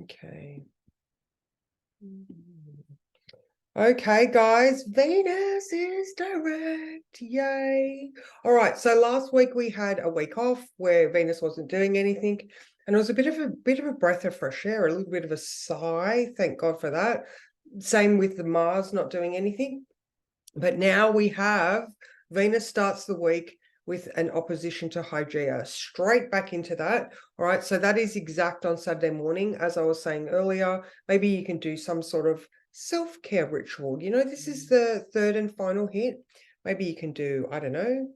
Okay. Okay, guys, Venus is direct. Yay. All right, so last week we had a week off where Venus wasn't doing anything, and it was a bit of a breath of fresh air, a little bit of a sigh. Thank God for that. Same with the Mars not doing anything. But now we have Venus starts the week with an opposition to Hygeia, straight back into that. All right, so that is exact on Saturday morning. As I was saying earlier, maybe you can do some sort of self-care ritual. You know, this is the third and final hit. Maybe you can do, I don't know,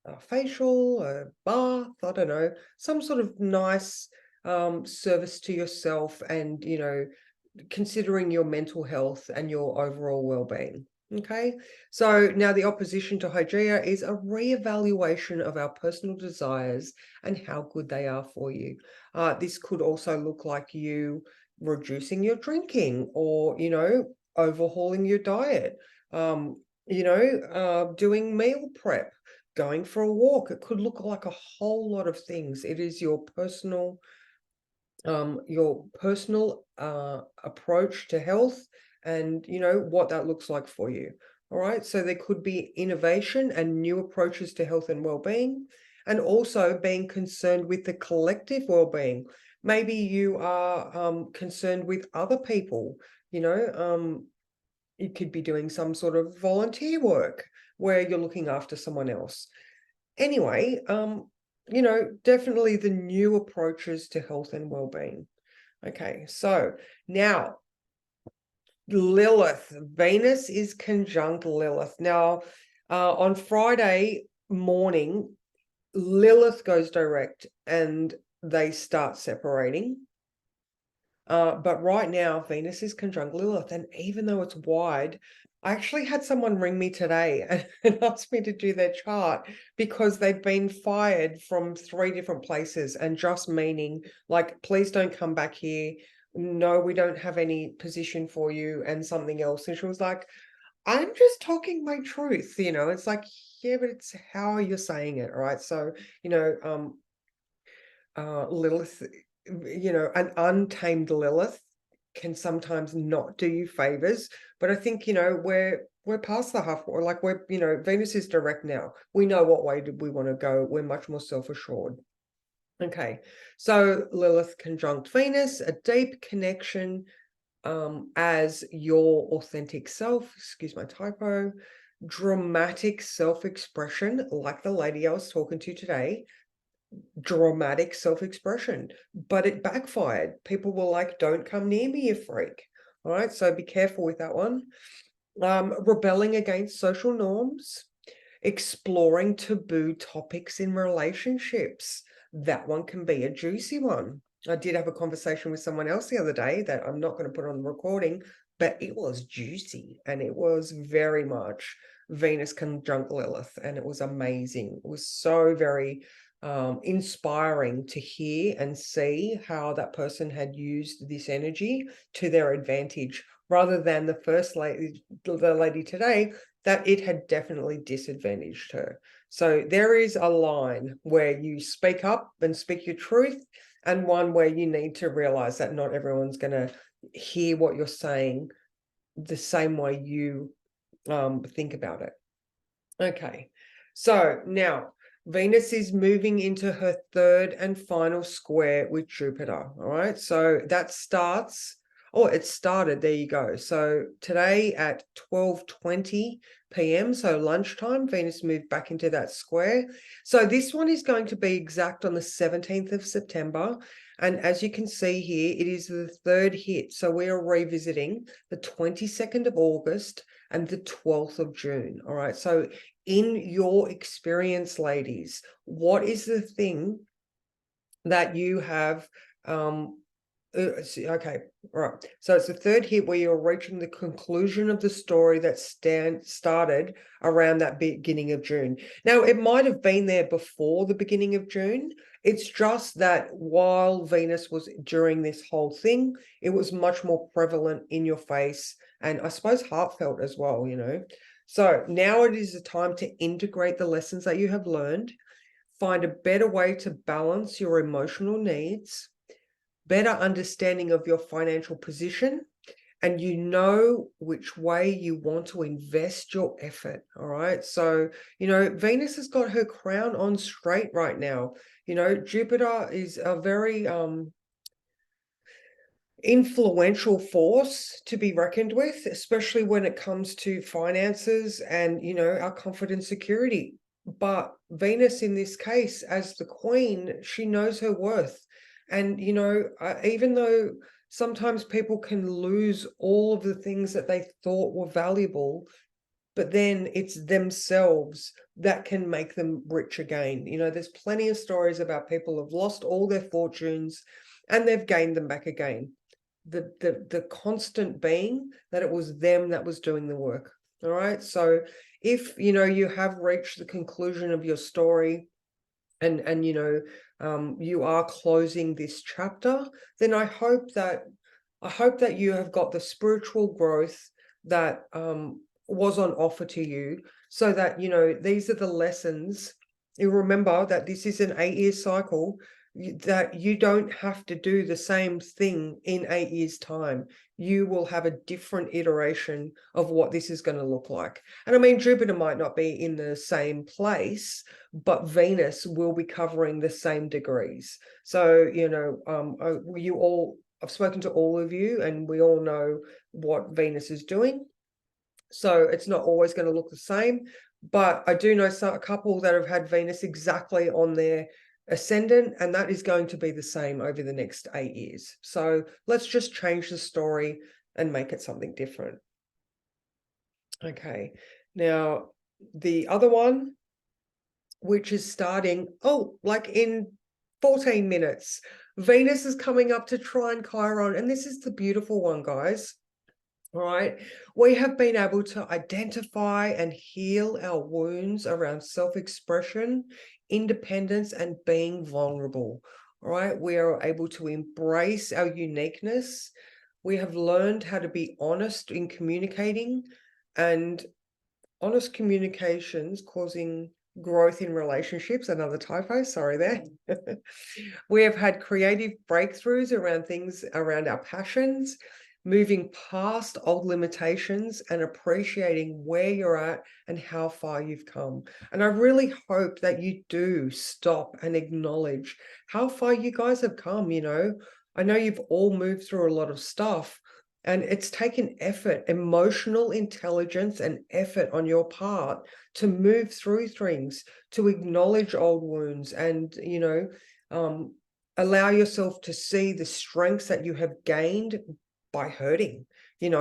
a facial, a bath, I don't know, some sort of nice service to yourself and, you know, considering your mental health and your overall well-being. Okay, so now the opposition to Hygeia is a reevaluation of our personal desires and how good they are for you. This could also look like you reducing your drinking, or, you know, overhauling your diet, doing meal prep, going for a walk. It could look like a whole lot of things. It is your personal approach to health, and you know what that looks like for you. All right, so there could be innovation and new approaches to health and well-being, and also being concerned with the collective well-being. Maybe you are concerned with other people, you know. You could be doing some sort of volunteer work where you're looking after someone else. Anyway, you know, definitely the new approaches to health and well-being. Okay, so now Lilith, Venus is conjunct Lilith. Now, on Friday morning, Lilith goes direct and they start separating. But right now, Venus is conjunct Lilith, and even though it's wide, I actually had someone ring me today and ask me to do their chart because they've been fired from 3 different places, and just meaning like, please don't come back here. No, we don't have any position for you, and something else. And she was like, I'm just talking my truth, you know. It's like, yeah, but it's how you're saying it, right? So, you know, Lilith, you know, an untamed Lilith can sometimes not do you favors. But I think, you know, we're past the half, or like, we're, you know, Venus is direct now. We know what way do we want to go. We're much more self-assured. Okay, so Lilith conjunct Venus, a deep connection as your authentic self, excuse my typo, dramatic self-expression, like the lady I was talking to today, dramatic self-expression, but it backfired. People were like, don't come near me, you freak. All right, so be careful with that one. Rebelling against social norms, exploring taboo topics in relationships. That one can be a juicy one. I did have a conversation with someone else the other day that I'm not going to put on the recording, but it was juicy, and it was very much Venus conjunct Lilith, and it was amazing. It was so very inspiring to hear and see how that person had used this energy to their advantage, rather than the first lady, the lady today, that it had definitely disadvantaged her. So there is a line where you speak up and speak your truth, and one where you need to realize that not everyone's going to hear what you're saying the same way you think about it. Okay, so now Venus is moving into her third and final square with Jupiter. All right, so that starts, it started, there you go. So today at 12:20 p.m, so lunchtime, Venus moved back into that square. So this one is going to be exact on the 17th of September. And as you can see here, it is the third hit. So we are revisiting the 22nd of August and the 12th of June. All right, so in your experience, ladies, what is the thing that you have okay, all right, so it's the third hit where you're reaching the conclusion of the story that started around that beginning of June. Now, it might have been there before the beginning of June. It's just that while Venus was during this whole thing, it was much more prevalent in your face, and I suppose heartfelt as well, you know. So now it is the time to integrate the lessons that you have learned, find a better way to balance your emotional needs, better understanding of your financial position, and you know which way you want to invest your effort. All right. So, Venus has got her crown on straight right now. Jupiter is a very influential force to be reckoned with, especially when it comes to finances and, our comfort and security. But Venus, in this case, as the queen, she knows her worth. And, even though sometimes people can lose all of the things that they thought were valuable, but then it's themselves that can make them rich again. There's plenty of stories about people who have lost all their fortunes and they've gained them back again. The constant being that it was them that was doing the work. All right. So if you have reached the conclusion of your story, and you are closing this chapter, then I hope that you have got the spiritual growth that was on offer to you, so that these are the lessons. You remember that this is an 8-year cycle, that you don't have to do the same thing in 8 years' time. You will have a different iteration of what this is going to look like. And I mean, Jupiter might not be in the same place, but Venus will be covering the same degrees. So, I've spoken to all of you, and we all know what Venus is doing. So it's not always going to look the same. But I do know a couple that have had Venus exactly on their ascendant, and that is going to be the same over the next 8 years. So let's just change the story and make it something different. Okay, now the other one, which is starting like in 14 minutes, Venus is coming up to trine Chiron, and this is the beautiful one, guys. All right, we have been able to identify and heal our wounds around self-expression, independence, and being vulnerable. All right, we are able to embrace our uniqueness. We have learned how to be honest in communicating, and honest communications causing growth in relationships. Another typo, sorry there. We have had creative breakthroughs around things around our passions, moving past old limitations and appreciating where you're at and how far you've come. And I really hope that you do stop and acknowledge how far you guys have come. I know you've all moved through a lot of stuff, and it's taken effort, emotional intelligence and effort on your part to move through things, to acknowledge old wounds, and, allow yourself to see the strengths that you have gained by hurting. It's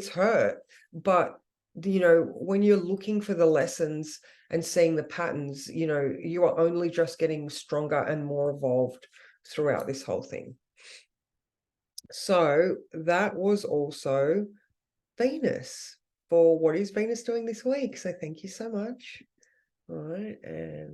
hurt, but when you're looking for the lessons and seeing the patterns, you are only just getting stronger and more evolved throughout this whole thing. So that was also Venus, for what is Venus doing this week. So thank you so much. All right, and